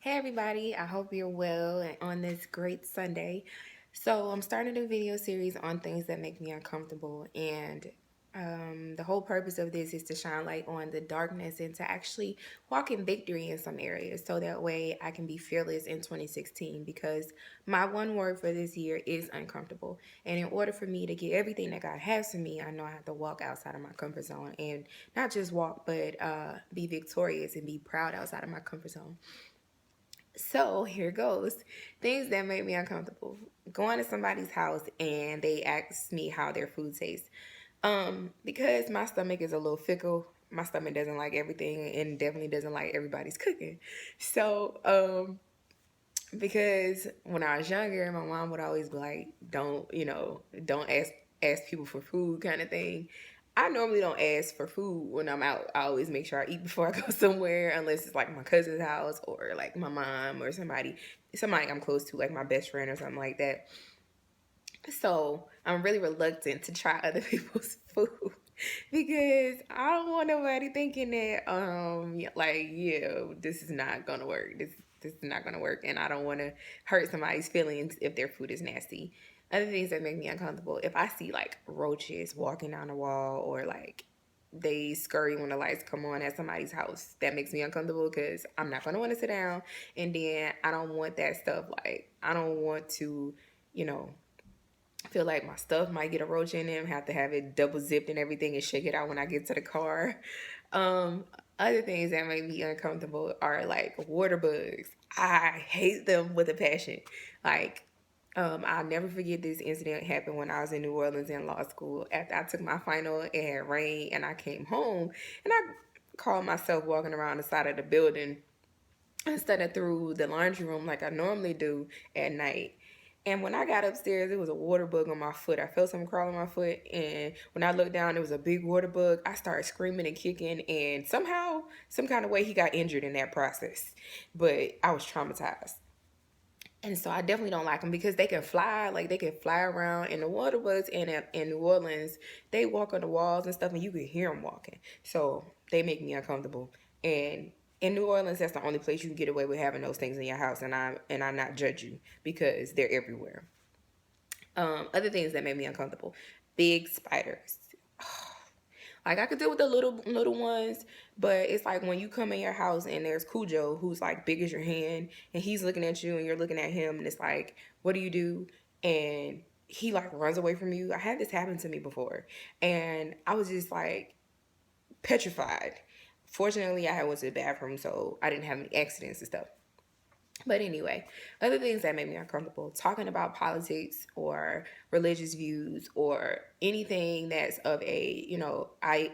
Hey everybody, I hope you're well and on this great Sunday. So, I'm starting a video series on things that make me uncomfortable, and the whole purpose of this is to shine light on the darkness and to actually walk in victory in some areas so that way I can be fearless in 2016 because my one word for this year is uncomfortable. And in order for me to get everything that God has for me, I know I have to walk outside of my comfort zone and not just walk, but be victorious and be proud outside of my comfort zone. So here goes. Things that make me uncomfortable. Going to somebody's house and they ask me how their food tastes. Because my stomach is a little fickle. My stomach doesn't like everything and definitely doesn't like everybody's cooking. So, because when I was younger, my mom would always be like, don't ask people for food kind of thing. I normally don't ask for food when I'm out. I always make sure I eat before I go somewhere, unless it's like my cousin's house or like my mom or somebody I'm close to, like my best friend or something like that. So I'm really reluctant to try other people's food because I don't want nobody thinking that this is not gonna work. This is not gonna work, and I don't want to hurt somebody's feelings if their food is nasty. Other things that make me uncomfortable, if I see like roaches walking down the wall or like they scurry when the lights come on at somebody's house, that makes me uncomfortable because I'm not gonna want to sit down, and then I don't want that stuff. Like I don't want to, you know, feel like my stuff might get a roach in them, have to have it double zipped and everything and shake it out when I get to the car. Um, Other things that make me uncomfortable are like water bugs. I hate them with a passion. Like, I'll never forget this incident happened when I was in New Orleans in law school. After I took my final, it had rained and I came home and I called myself walking around the side of the building instead of through the laundry room like I normally do at night. And when I got upstairs, it was a water bug on my foot. I felt something crawl on my foot, and when I looked down, it was a big water bug. I started screaming and kicking, and somehow, some kind of way, he got injured in that process. But I was traumatized. And so I definitely don't like them because they can fly, like they can fly around. And the water bugs in New Orleans, they walk on the walls and stuff, and you can hear them walking. So they make me uncomfortable. And in New Orleans, that's the only place you can get away with having those things in your house. And I not judge you because they're everywhere. Other things that make me uncomfortable: big spiders. Like I could deal with the little ones, but it's like when you come in your house and there's Cujo who's like big as your hand and he's looking at you and you're looking at him and it's like, what do you do? And he like runs away from you. I had this happen to me before and I was just like petrified. Fortunately, I had went to the bathroom, so I didn't have any accidents and stuff. But anyway, other things that make me uncomfortable: talking about politics or religious views or anything that's of a,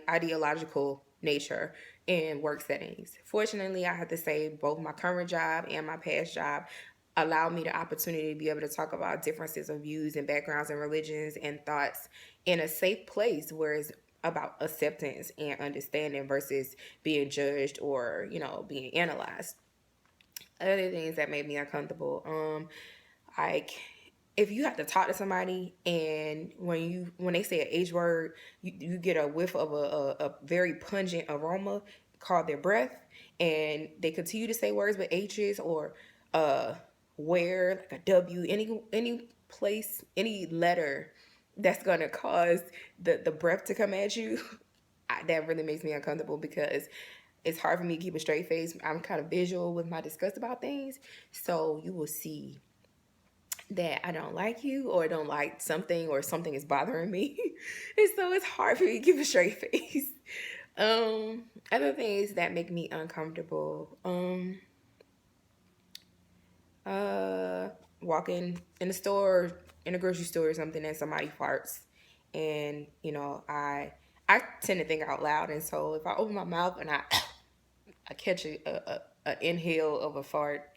ideological nature in work settings. Fortunately, I have to say both my current job and my past job allow me the opportunity to be able to talk about differences of views and backgrounds and religions and thoughts in a safe place where it's about acceptance and understanding versus being judged or, being analyzed. Other things that made me uncomfortable, like if you have to talk to somebody and when they say an H word, you get a whiff of a very pungent aroma called their breath, and they continue to say words with H's or uh where, like a W, any place, any letter that's gonna cause the breath to come at you. That really makes me uncomfortable because it's hard for me to keep a straight face. I'm kind of visual with my disgust about things. So you will see that I don't like you or don't like something or something is bothering me. And so it's hard for me to keep a straight face. Other things that make me uncomfortable. Uh Walking in the store, in a grocery store or something and somebody farts. And, I tend to think out loud, and so if I open my mouth and I catch a inhale of a fart,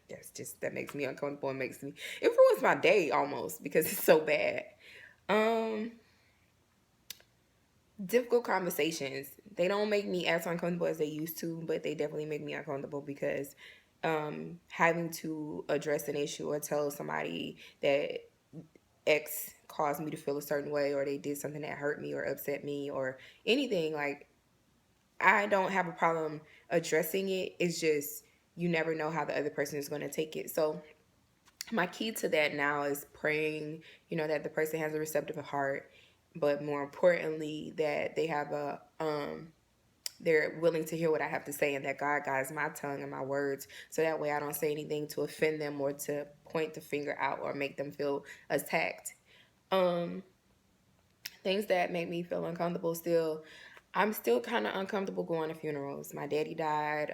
that makes me uncomfortable and it ruins my day almost because it's so bad. Um, Difficult conversations, they don't make me as uncomfortable as they used to, but they definitely make me uncomfortable because having to address an issue or tell somebody that X caused me to feel a certain way or they did something that hurt me or upset me or anything, like I don't have a problem addressing it. It's just you never know how the other person is going to take it. So my key to that now is praying, that the person has a receptive heart, but more importantly, that they have they're willing to hear what I have to say, and that God guides my tongue and my words, so that way I don't say anything to offend them or to point the finger out or make them feel attacked. Um, Things that make me feel uncomfortable still. I'm still kind of uncomfortable going to funerals. My daddy died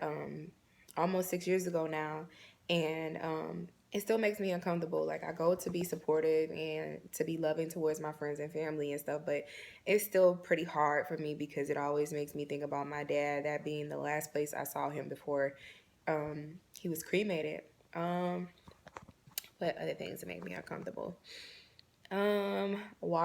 almost 6 years ago now, and it still makes me uncomfortable. Like, I go to be supportive and to be loving towards my friends and family and stuff, but it's still pretty hard for me because it always makes me think about my dad, that being the last place I saw him before he was cremated. What other things that make me uncomfortable?